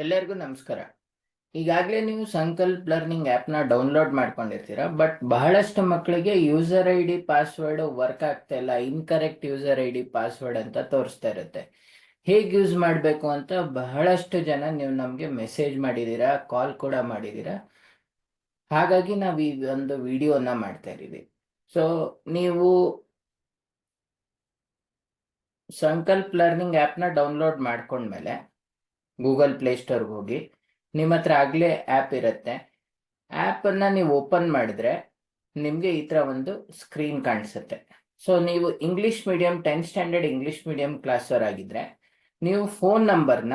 ಎಲ್ಲರಿಗೂ ನಮಸ್ಕಾರ. ಈಗಾಗಲೇ ನೀವು ಸಂಕಲ್ಪ ಲರ್ನಿಂಗ್ ಆ್ಯಪ್ನ ಡೌನ್ಲೋಡ್ ಮಾಡ್ಕೊಂಡಿರ್ತೀರ. ಬಟ್ ಬಹಳಷ್ಟು ಮಕ್ಕಳಿಗೆ user I D password work ಆಗ್ತಾ ಇಲ್ಲ, incorrect user I D password ಅಂತ ತೋರಿಸ್ತಾ ಇರುತ್ತೆ. ಹೇಗೆ ಯೂಸ್ ಮಾಡಬೇಕು ಅಂತ ಬಹಳಷ್ಟು ಜನ ನೀವು ನಮಗೆ ಮೆಸೇಜ್ ಮಾಡಿದ್ದೀರಾ, ಕಾಲ್ ಕೂಡ ಮಾಡಿದ್ದೀರಾ. ಹಾಗಾಗಿ ನಾವು ಈ ಒಂದು ವಿಡಿಯೋನ ಮಾಡ್ತಾ ಇದ್ದೀವಿ. ಸೊ ನೀವು ಸಂಕಲ್ಪ ಲರ್ನಿಂಗ್ ಆ್ಯಪ್ನ ಡೌನ್ಲೋಡ್ ಮಾಡ್ಕೊಂಡ್ಮೇಲೆ ಗೂಗಲ್ ಪ್ಲೇಸ್ಟೋರ್ಗೆ ಹೋಗಿ ನಿಮ್ಮ ಹತ್ರ ಆಗಲೇ ಆ್ಯಪ್ ಇರುತ್ತೆ. ಆ್ಯಪನ್ನು ನೀವು ಓಪನ್ ಮಾಡಿದ್ರೆ ನಿಮಗೆ ಈ ಥರ ಒಂದು ಸ್ಕ್ರೀನ್ ಕಾಣಿಸುತ್ತೆ. ಸೊ ನೀವು English medium 10th standard English medium ಕ್ಲಾಸರ್ ಆಗಿದ್ರೆ ನೀವು ಫೋನ್ ನಂಬರ್ನ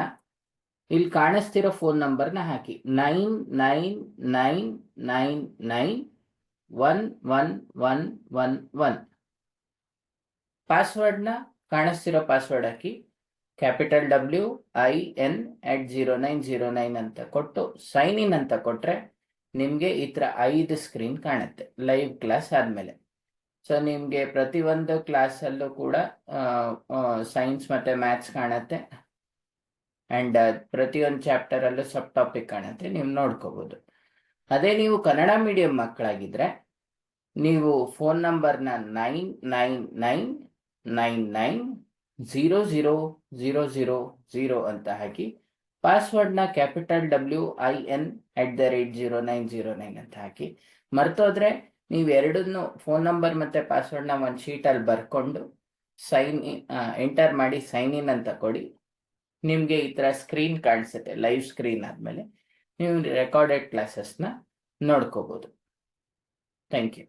ಇಲ್ಲಿ ಕಾಣಿಸ್ತಿರೋ ಫೋನ್ ನಂಬರ್ನ ಹಾಕಿ 9999911111. ಪಾಸ್ವರ್ಡ್ನ ಕಾಣಿಸ್ತಿರೋ ಪಾಸ್ವರ್ಡ್ ಹಾಕಿ WIN@0909 ಅಂತ ಕೊಟ್ಟು ಸೈನ್ ಇನ್ ಅಂತ ಕೊಟ್ಟರೆ ನಿಮಗೆ ಈ ಥರ 5 ಸ್ಕ್ರೀನ್ ಕಾಣುತ್ತೆ ಲೈವ್ ಕ್ಲಾಸ್ ಆದಮೇಲೆ. ಸೊ ನಿಮಗೆ ಪ್ರತಿಯೊಂದು ಕ್ಲಾಸಲ್ಲೂ ಕೂಡ ಸೈನ್ಸ್ ಮತ್ತು ಮ್ಯಾಥ್ಸ್ ಕಾಣುತ್ತೆ. ಆ್ಯಂಡ್ ಪ್ರತಿಯೊಂದು ಚಾಪ್ಟರಲ್ಲೂ ಸಬ್ ಟಾಪಿಕ್ ಕಾಣುತ್ತೆ, ನೀವು ನೋಡ್ಕೋಬೋದು. ಅದೇ ನೀವು ಕನ್ನಡ ಮೀಡಿಯಂ ಮಕ್ಕಳಾಗಿದ್ದರೆ ನೀವು ಫೋನ್ ನಂಬರ್ನ 9999990000 ಅಂತ ಹಾಕಿ ಪಾಸ್ವರ್ಡ್ನ WIN@0909 ಅಂತ ಹಾಕಿ. ಮರ್ತೋದ್ರೆ ನೀವು ಎರಡನ್ನೂ ಫೋನ್ ನಂಬರ್ ಮತ್ತು ಪಾಸ್ವರ್ಡ್ನ ಒಂದು ಶೀಟಲ್ಲಿ ಬರ್ಕೊಂಡು ಎಂಟರ್ ಮಾಡಿ ಸೈನ್ ಇನ್ ಅಂತ ಕೊಡಿ. ನಿಮಗೆ ಈ ಥರ ಸ್ಕ್ರೀನ್ ಕಾಣಿಸುತ್ತೆ. ಲೈವ್ ಸ್ಕ್ರೀನ್ ಆದಮೇಲೆ ನೀವು ರೆಕಾರ್ಡೆಡ್ ಕ್ಲಾಸಸ್ನ ನೋಡ್ಕೋಬೋದು. Thank you.